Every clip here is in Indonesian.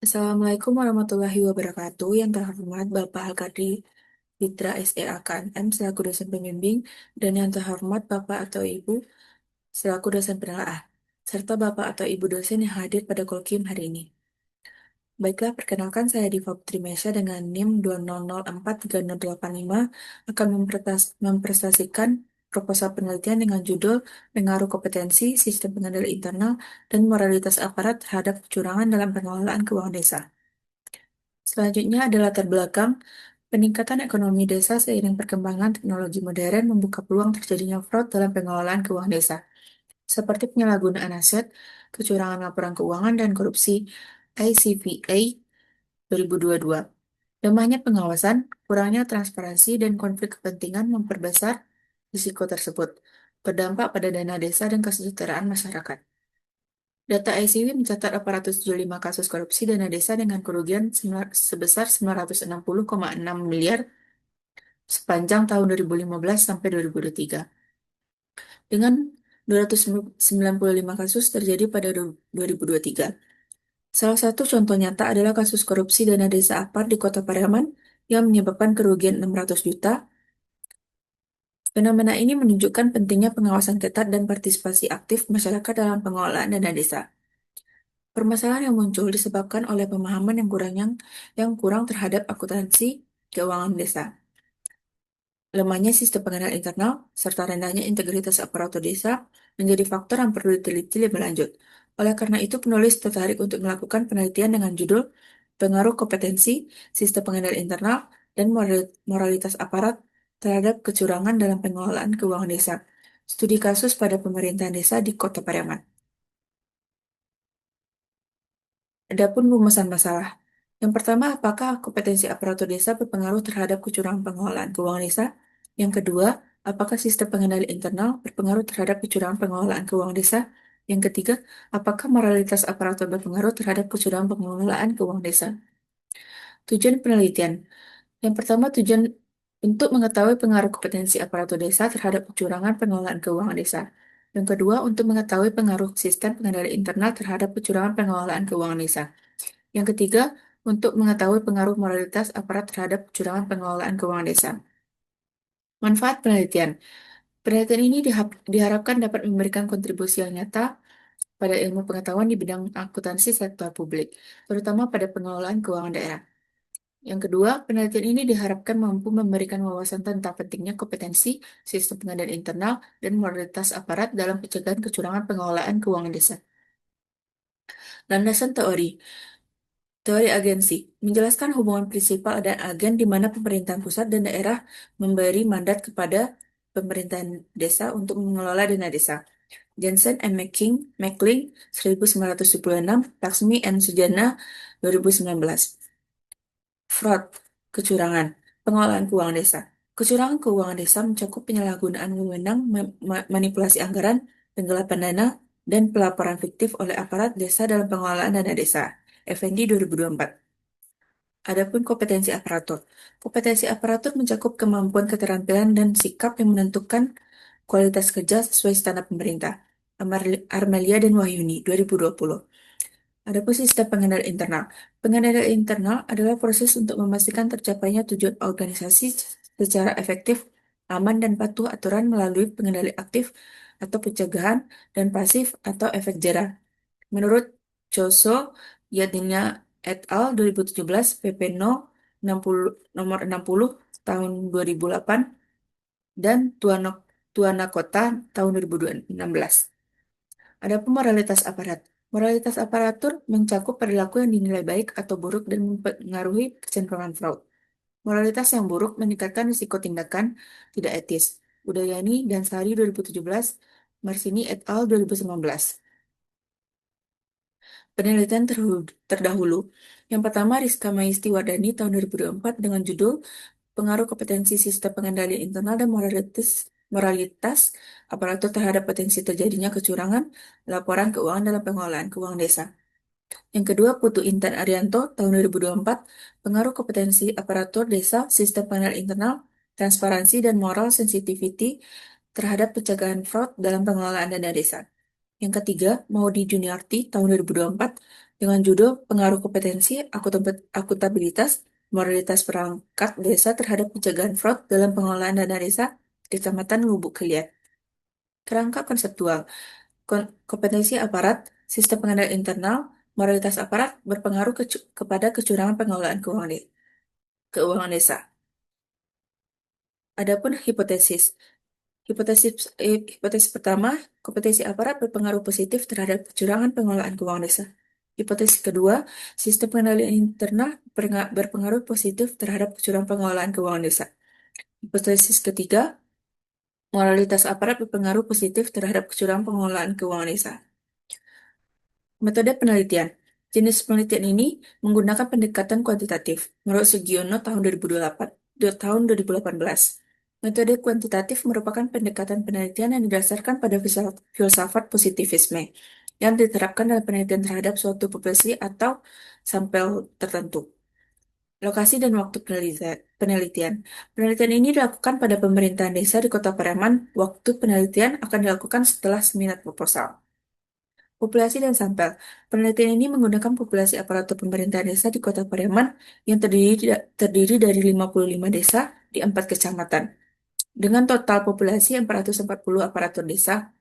Assalamualaikum warahmatullahi wabarakatuh. Yang terhormat Bapak Al-Kadri Fitra SEA KNM selaku dosen pembimbing dan yang terhormat Bapak atau Ibu selaku dosen penelaah, serta Bapak atau Ibu dosen yang hadir pada Kolkim hari ini. Baiklah, perkenalkan saya Diva Putri Mesya dengan NIM 200436085 akan mempresentasikan proposal penelitian dengan judul Pengaruh Kompetensi, Sistem Pengendali Internal, dan Moralitas Aparat terhadap Kecurangan dalam Pengelolaan Keuangan Desa. Selanjutnya ada latar belakang. Peningkatan ekonomi desa seiring perkembangan teknologi modern membuka peluang terjadinya fraud dalam pengelolaan keuangan desa, seperti penyalahgunaan aset, kecurangan laporan keuangan, dan korupsi ICVA 2022. Lemahnya pengawasan, kurangnya transparansi, dan konflik kepentingan memperbesar risiko tersebut, berdampak pada dana desa dan kesejahteraan masyarakat. Data ICW mencatat 875 kasus korupsi dana desa dengan kerugian sebesar 960,6 miliar sepanjang tahun 2015 sampai 2023. Dengan 295 kasus terjadi pada 2023. Salah satu contoh nyata adalah kasus korupsi dana desa APAR di Kota Pariaman yang menyebabkan kerugian 600 juta. Fenomena ini menunjukkan pentingnya pengawasan ketat dan partisipasi aktif masyarakat dalam pengelolaan dana desa. Permasalahan yang muncul disebabkan oleh pemahaman yang kurang terhadap akuntansi keuangan desa, lemahnya sistem pengendalian internal, serta rendahnya integritas aparatur desa menjadi faktor yang perlu diteliti lebih lanjut. Oleh karena itu, penulis tertarik untuk melakukan penelitian dengan judul Pengaruh Kompetensi, Sistem Pengendalian Internal, dan Moralitas Aparat terhadap Kecurangan dalam Pengelolaan Keuangan Desa. Studi kasus pada pemerintahan desa di Kota Pariaman. Adapun rumusan masalah. Yang pertama, apakah kompetensi aparatur desa berpengaruh terhadap kecurangan pengelolaan keuangan desa? Yang kedua, apakah sistem pengendali internal berpengaruh terhadap kecurangan pengelolaan keuangan desa? Yang ketiga, apakah moralitas aparatur berpengaruh terhadap kecurangan pengelolaan keuangan desa? Tujuan penelitian. Yang pertama, tujuan untuk mengetahui pengaruh kompetensi aparatur desa terhadap kecurangan pengelolaan keuangan desa. Yang kedua, untuk mengetahui pengaruh sistem pengendali internal terhadap kecurangan pengelolaan keuangan desa. Yang ketiga, untuk mengetahui pengaruh moralitas aparat terhadap kecurangan pengelolaan keuangan desa. Manfaat penelitian. Penelitian ini diharapkan dapat memberikan kontribusi yang nyata pada ilmu pengetahuan di bidang akuntansi sektor publik, terutama pada pengelolaan keuangan daerah. Yang kedua, penelitian ini diharapkan mampu memberikan wawasan tentang pentingnya kompetensi, sistem pengendalian internal, dan moralitas aparat dalam pencegahan kecurangan pengelolaan keuangan desa. Landasan teori. Teori agensi menjelaskan hubungan prinsipal dan agen di mana pemerintahan pusat dan daerah memberi mandat kepada pemerintahan desa untuk mengelola dana desa. Jensen and McLean 1976, Laksmi and Sujana 2019. Fraud, kecurangan, pengelolaan keuangan desa. Kecurangan keuangan desa mencakup penyalahgunaan wewenang, manipulasi anggaran, penggelapan dana, dan pelaporan fiktif oleh aparat desa dalam pengelolaan dana desa. Effendi 2024. Adapun kompetensi aparatur. Kompetensi aparatur mencakup kemampuan, keterampilan, dan sikap yang menentukan kualitas kerja sesuai standar pemerintah. Armelia dan Wahyuni, 2020. Adapun sistem pengendali internal. Pengendali internal adalah proses untuk memastikan tercapainya tujuan organisasi secara efektif, aman, dan patuh aturan melalui pengendali aktif atau pencegahan dan pasif atau efek jera. Menurut Choso Yadnya et al. 2017, PP No. 60, nomor 60 tahun 2008 dan Tuanakota tahun 2016. Adapun moralitas aparat. Moralitas aparatur mencakup perilaku yang dinilai baik atau buruk dan mempengaruhi kecenderungan fraud. Moralitas yang buruk meningkatkan risiko tindakan tidak etis. Udayani dan Sari 2017, Marsini et al. 2019. Penelitian terdahulu. Yang pertama, Rizka Maisti Wardani tahun 2024 dengan judul Pengaruh Kompetensi Sistem Pengendalian Internal dan Moralitas Aparatur Terhadap Potensi Terjadinya Kecurangan Laporan Keuangan dalam Pengelolaan Keuangan Desa. Yang kedua, Putu Intan Arianto tahun 2024 Pengaruh Kompetensi Aparatur Desa, Sistem Pengendalian Internal, Transparansi dan Moral Sensitivity terhadap pencegahan fraud dalam pengelolaan dana desa. Yang ketiga, Maudi Juniarti tahun 2024, dengan judul Pengaruh Kompetensi, Akuntabilitas, Moralitas Perangkat Desa terhadap Pencegahan Fraud dalam Pengelolaan Dana Desa di Kecamatan Lubuk Keliat. Kerangka konseptual, kompetensi aparat, sistem pengendalian internal, moralitas aparat berpengaruh kepada kecurangan pengelolaan keuangan desa. Adapun hipotesis. Hipotesis pertama, kompetensi aparat berpengaruh positif terhadap kecurangan pengelolaan keuangan desa. Hipotesis kedua, sistem pengendalian internal berpengaruh positif terhadap kecurangan pengelolaan keuangan desa. Hipotesis ketiga, moralitas aparat berpengaruh positif terhadap kecurangan pengelolaan keuangan desa. Metode penelitian. Jenis penelitian ini menggunakan pendekatan kuantitatif. Menurut Sugiono tahun 2018. Metode kuantitatif merupakan pendekatan penelitian yang didasarkan pada filsafat positivisme yang diterapkan dalam penelitian terhadap suatu populasi atau sampel tertentu. Lokasi dan waktu penelitian. Penelitian ini dilakukan pada pemerintahan desa di Kota Pariaman. Waktu penelitian akan dilakukan setelah seminar proposal. Populasi dan sampel. Penelitian ini menggunakan populasi aparatur pemerintahan desa di Kota Pariaman yang terdiri dari 55 desa di 4 kecamatan. Dengan total populasi 440 aparatur desa,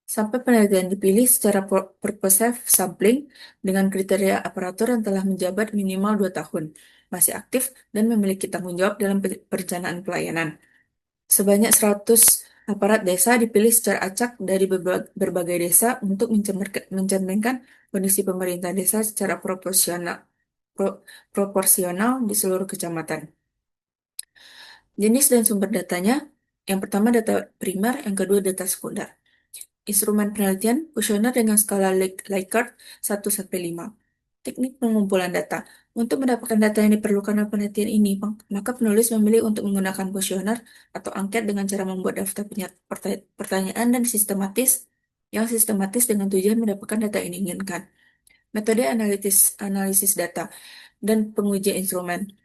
sampai penelitian dipilih secara purposive sampling dengan kriteria aparatur yang telah menjabat minimal 2 tahun, masih aktif, dan memiliki tanggung jawab dalam perencanaan pelayanan. Sebanyak 100 aparat desa dipilih secara acak dari berbagai desa untuk mencerminkan kondisi pemerintah desa secara proporsional di seluruh kecamatan. Jenis dan sumber datanya, yang pertama data primer, yang kedua data sekunder. Instrumen penelitian, kuesioner dengan skala Likert 1-5. Teknik pengumpulan data. Untuk mendapatkan data yang diperlukan dalam penelitian ini, maka penulis memilih untuk menggunakan kuesioner atau angket dengan cara membuat daftar pertanyaan dan yang sistematis dengan tujuan mendapatkan data yang diinginkan. Metode analisis data dan pengujian instrumen.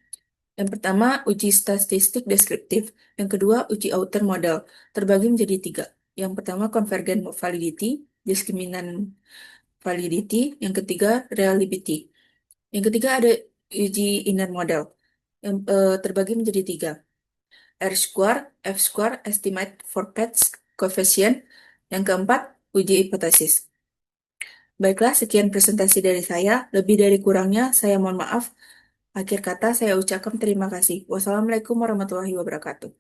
Yang pertama, uji statistik deskriptif. Yang kedua, uji outer model. Terbagi menjadi 3. Yang pertama, convergent validity, diskriminan validity. Yang ketiga, reliability. Yang ketiga ada uji inner model. Yang terbagi menjadi 3. R-square, F-square, estimate for patch coefficient. Yang keempat, uji hipotesis. Baiklah, sekian presentasi dari saya. Lebih dari kurangnya, saya mohon maaf. Akhir kata, saya ucapkan terima kasih. Wassalamualaikum warahmatullahi wabarakatuh.